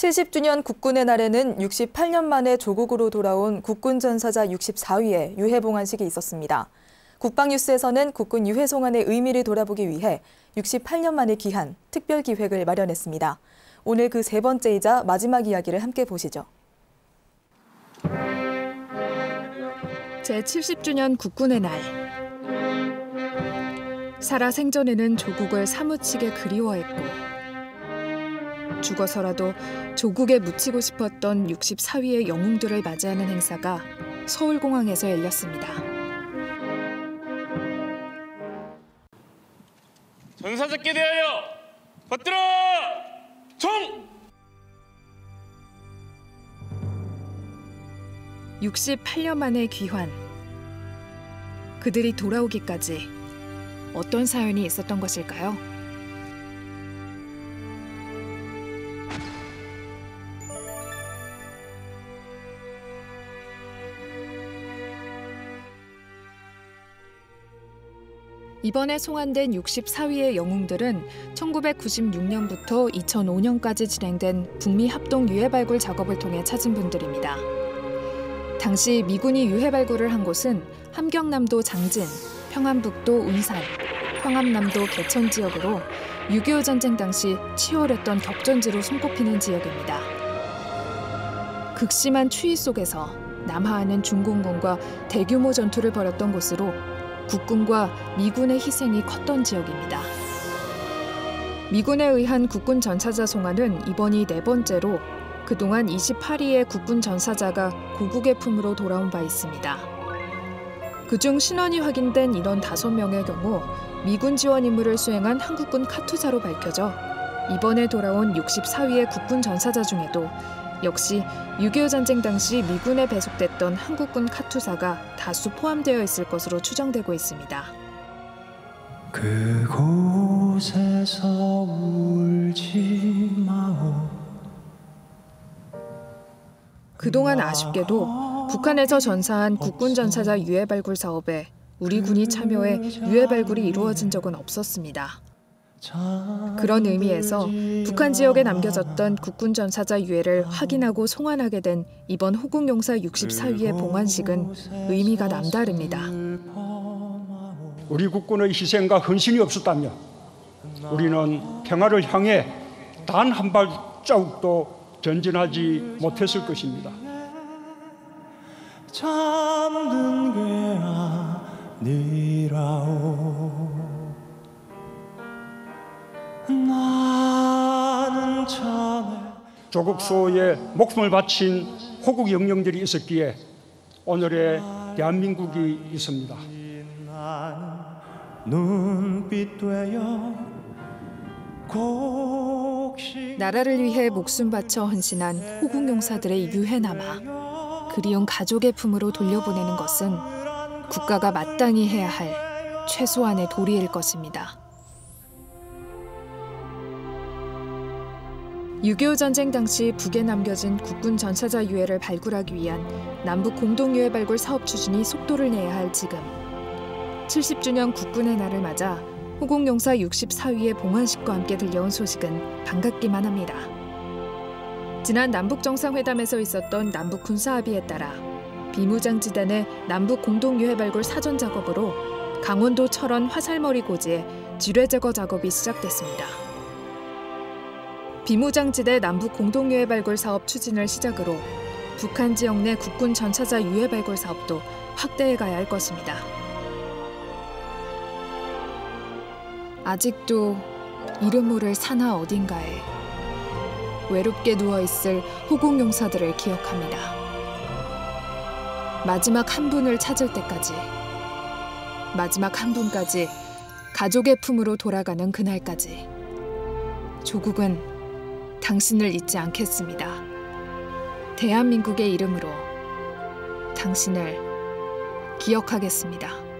70주년 국군의 날에는 68년 만에 조국으로 돌아온 국군 전사자 64위의 유해 봉안식이 있었습니다. 국방뉴스에서는 국군 유해 송환의 의미를 돌아보기 위해 68년 만에 귀한 특별 기획을 마련했습니다. 오늘 그 세 번째이자 마지막 이야기를 함께 보시죠. 제70주년 국군의 날. 살아생전에는 조국을 사무치게 그리워했고 죽어서라도 조국에 묻히고 싶었던 64위의 영웅들을 맞이하는 행사가 서울공항에서 열렸습니다. 전사자께 대하여 받들어 총! 68년 만의 귀환. 그들이 돌아오기까지 어떤 사연이 있었던 것일까요? 이번에 송환된 64위의 영웅들은 1996년부터 2005년까지 진행된 북미 합동 유해 발굴 작업을 통해 찾은 분들입니다. 당시 미군이 유해 발굴을 한 곳은 함경남도 장진, 평안북도 운산, 평암남도 개천 지역으로 6.25 전쟁 당시 치열했던 격전지로 손꼽히는 지역입니다. 극심한 추위 속에서 남하하는 중공군과 대규모 전투를 벌였던 곳으로 국군과 미군의 희생이 컸던 지역입니다. 미군에 의한 국군 전사자 송환은 이번이 네 번째로 그동안 28위의 국군 전사자가 고국의 품으로 돌아온 바 있습니다. 그중 신원이 확인된 인원 5명의 경우 미군 지원 임무를 수행한 한국군 카투사로 밝혀져 이번에 돌아온 64위의 국군 전사자 중에도 역시 6.25 전쟁 당시 미군에 배속됐던 한국군 카투사가 다수 포함되어 있을 것으로 추정되고 있습니다. 그곳에서 울지 마오. 그동안 아쉽게도 북한에서 전사한 국군 전사자 유해 발굴 사업에 우리 군이 참여해 유해 발굴이 이루어진 적은 없었습니다. 그런 의미에서 북한 지역에 남겨졌던 국군 전사자 유해를 확인하고 송환하게 된 이번 호국용사 64위의 봉환식은 의미가 남다릅니다. 우리 국군의 희생과 헌신이 없었다면 우리는 평화를 향해 단 한 발자국도 전진하지 못했을 것입니다. 잠든 게 아니라오. 나는 자네 조국 수호에 목숨을 바친 호국 영령들이 있었기에 오늘의 대한민국이 있습니다. 눈빛 되어 나라를 위해 목숨 바쳐 헌신한 호국용사들의 유해 남아 그리운 가족의 품으로 돌려보내는 것은 국가가 마땅히 해야 할 최소한의 도리일 것입니다. 6.25 전쟁 당시 북에 남겨진 국군 전사자 유해를 발굴하기 위한 남북 공동 유해 발굴 사업 추진이 속도를 내야 할 지금 70주년 국군의 날을 맞아 호국용사 64위의 봉환식과 함께 들려온 소식은 반갑기만 합니다. 지난 남북 정상회담에서 있었던 남북 군사 합의에 따라 비무장지대 내 남북 공동 유해 발굴 사전 작업으로 강원도 철원 화살머리 고지에 지뢰 제거 작업이 시작됐습니다. 비무장지대 남북 공동 유해 발굴 사업 추진을 시작으로 북한 지역 내 국군 전사자 유해 발굴 사업도 확대해 가야 할 것입니다. 아직도 이름 모를 산하 어딘가에 외롭게 누워있을 호국용사들을 기억합니다. 마지막 한 분을 찾을 때까지, 마지막 한 분까지 가족의 품으로 돌아가는 그날까지 조국은 당신을 잊지 않겠습니다. 대한민국의 이름으로 당신을 기억하겠습니다.